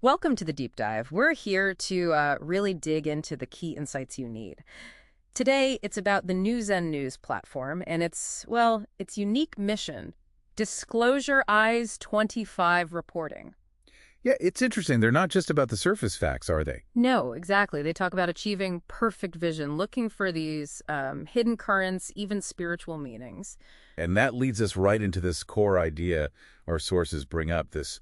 Welcome to the deep dive. We're here to really dig into the key insights you need. Today, it's about the New Zen News platform and its unique mission, Disclosure Eyes 25 reporting. Yeah, it's interesting. They're not just about the surface facts, are they? No, exactly. They talk about achieving perfect vision, looking for these hidden currents, even spiritual meanings. And that leads us right into this core idea our sources bring up, this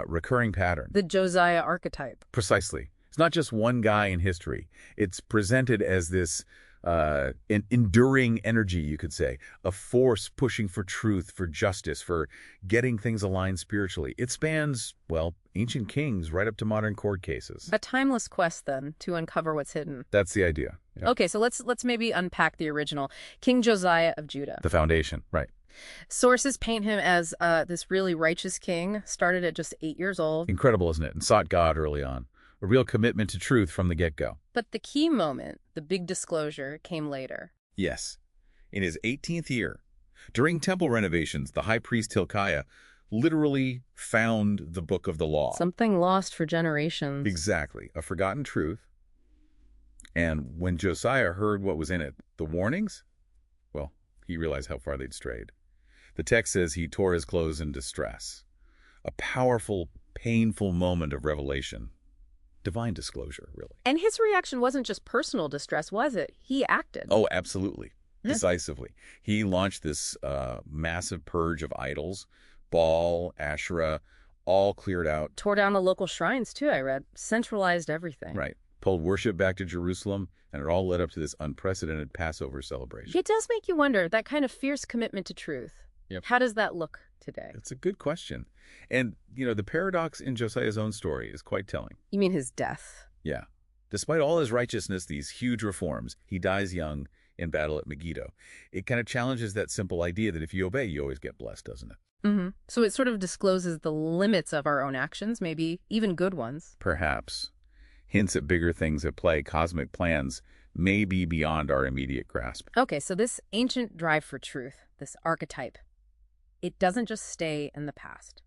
recurring pattern. The Josiah Archetype. Precisely. It's not just one guy in history. It's presented as this an enduring energy, you could say, a force pushing for truth, for justice, for getting things aligned spiritually. It spans, well, ancient kings right up to modern court cases. A timeless quest, then, to uncover what's hidden. That's the idea. Yeah. Okay, so let's maybe unpack the original. King Josiah of Judah. The foundation, right. Sources paint him as this really righteous king, started at just 8 years old. Incredible, isn't it? And sought God early on. A real commitment to truth from the get-go. But the key moment, the big disclosure, came later. Yes. In his 18th year, during temple renovations, the high priest Hilkiah literally found the book of the law. Something lost for generations. Exactly. A forgotten truth. And when Josiah heard what was in it, the warnings, well, he realized how far they'd strayed. The text says he tore his clothes in distress. A powerful, painful moment of revelation. Divine disclosure, really. And his reaction wasn't just personal distress, was it? He acted. Oh, absolutely. Decisively. He launched this massive purge of idols. Baal, Asherah, all cleared out. Tore down the local shrines, too, I read. Centralized everything. Right. Pulled worship back to Jerusalem, and it all led up to this unprecedented Passover celebration. It does make you wonder, that kind of fierce commitment to truth. Yep. How does that look today? It's a good question. And, the paradox in Josiah's own story is quite telling. You mean his death? Yeah. Despite all his righteousness, these huge reforms, he dies young in battle at Megiddo. It kind of challenges that simple idea that if you obey, you always get blessed, doesn't it? Mm-hmm. So it sort of discloses the limits of our own actions, maybe even good ones. Perhaps. Hints at bigger things at play, cosmic plans, may be beyond our immediate grasp. Okay, so this ancient drive for truth, this archetype, it doesn't just stay in the past.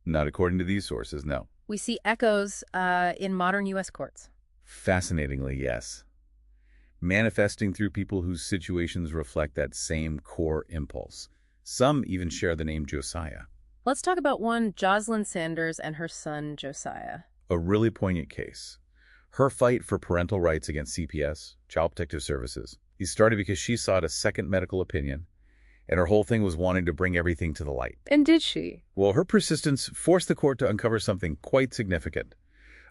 Not according to these sources, no. We see echoes in modern U.S. courts. Fascinatingly, yes. Manifesting through people whose situations reflect that same core impulse. Some even share the name Josiah. Let's talk about one, Josiah Sanders and her son, Josiah. A really poignant case. Her fight for parental rights against CPS, Child Protective Services, started because she sought a second medical opinion, and her whole thing was wanting to bring everything to the light. And did she? Well, her persistence forced the court to uncover something quite significant.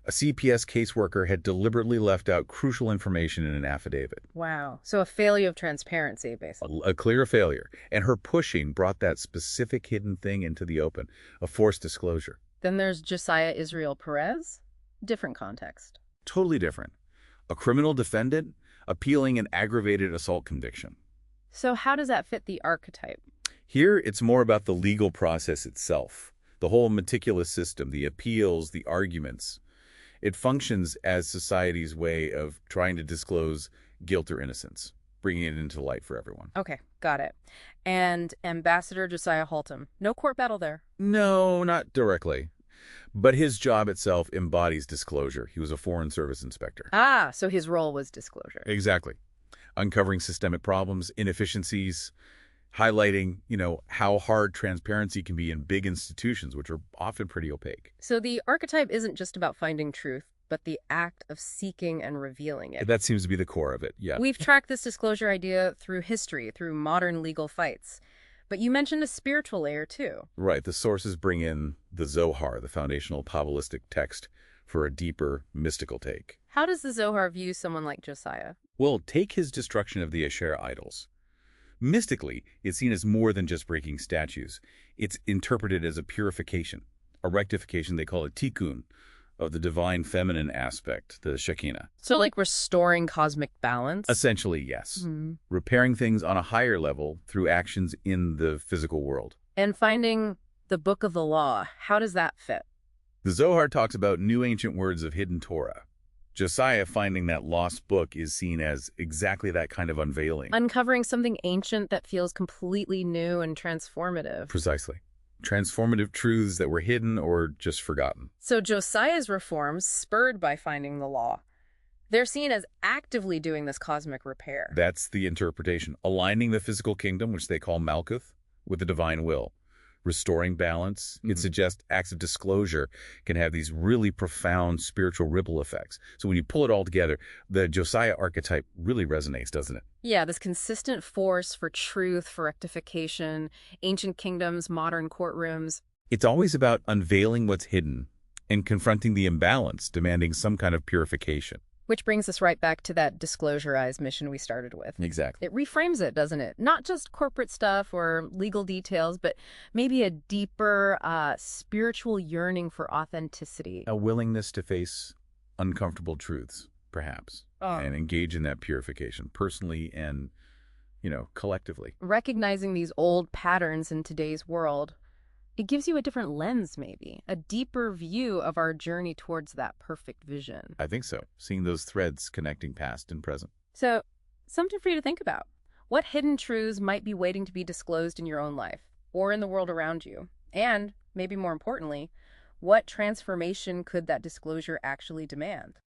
A CPS caseworker had deliberately left out crucial information in an affidavit. Wow. So a failure of transparency, basically. A clear failure. And her pushing brought that specific hidden thing into the open, a forced disclosure. Then there's Josiah Israel Perez. Different context. Totally different. A criminal defendant appealing an aggravated assault conviction. So how does that fit the archetype? Here, it's more about the legal process itself, the whole meticulous system, the appeals, the arguments. It functions as society's way of trying to disclose guilt or innocence, bringing it into light for everyone. Okay, got it. And Ambassador Josiah Haltom. No court battle there. No, not directly. But his job itself embodies disclosure. He was a Foreign Service inspector. Ah, so his role was disclosure. Exactly. Uncovering systemic problems, inefficiencies, highlighting, how hard transparency can be in big institutions, which are often pretty opaque. So the archetype isn't just about finding truth, but the act of seeking and revealing it. That seems to be the core of it, yeah. We've tracked this disclosure idea through history, through modern legal fights. But you mentioned a spiritual layer, too. Right. The sources bring in the Zohar, the foundational Kabbalistic text, for a deeper, mystical take. How does the Zohar view someone like Josiah? Well, take his destruction of the Asherah idols. Mystically, it's seen as more than just breaking statues. It's interpreted as a purification, a rectification, they call it tikkun, of the divine feminine aspect, the Shekinah. So like restoring cosmic balance? Essentially, yes. Repairing things on a higher level through actions in the physical world. And finding the book of the law, how does that fit? The Zohar talks about new ancient words of hidden Torah. Josiah finding that lost book is seen as exactly that kind of unveiling. Uncovering something ancient that feels completely new and transformative. Precisely. transformative truths that were hidden or just forgotten. So Josiah's reforms, spurred by finding the law, they're seen as actively doing this cosmic repair. That's the interpretation. Aligning the physical kingdom, which they call Malkuth, with the divine will. Restoring balance. It suggests acts of disclosure can have these really profound spiritual ripple effects. So when you pull it all together, the Josiah archetype really resonates, doesn't it? Yeah, this consistent force for truth, for rectification, ancient kingdoms, modern courtrooms. It's always about unveiling what's hidden and confronting the imbalance, demanding some kind of purification. Which brings us right back to that disclosurized mission we started with. Exactly. It reframes it, doesn't it? Not just corporate stuff or legal details, but maybe a deeper spiritual yearning for authenticity. A willingness to face uncomfortable truths, perhaps, and engage in that purification, personally and, collectively. Recognizing these old patterns in today's world, it gives you a different lens, maybe, a deeper view of our journey towards that perfect vision. I think so, seeing those threads connecting past and present. So, something for you to think about. What hidden truths might be waiting to be disclosed in your own life or in the world around you? And, maybe more importantly, what transformation could that disclosure actually demand?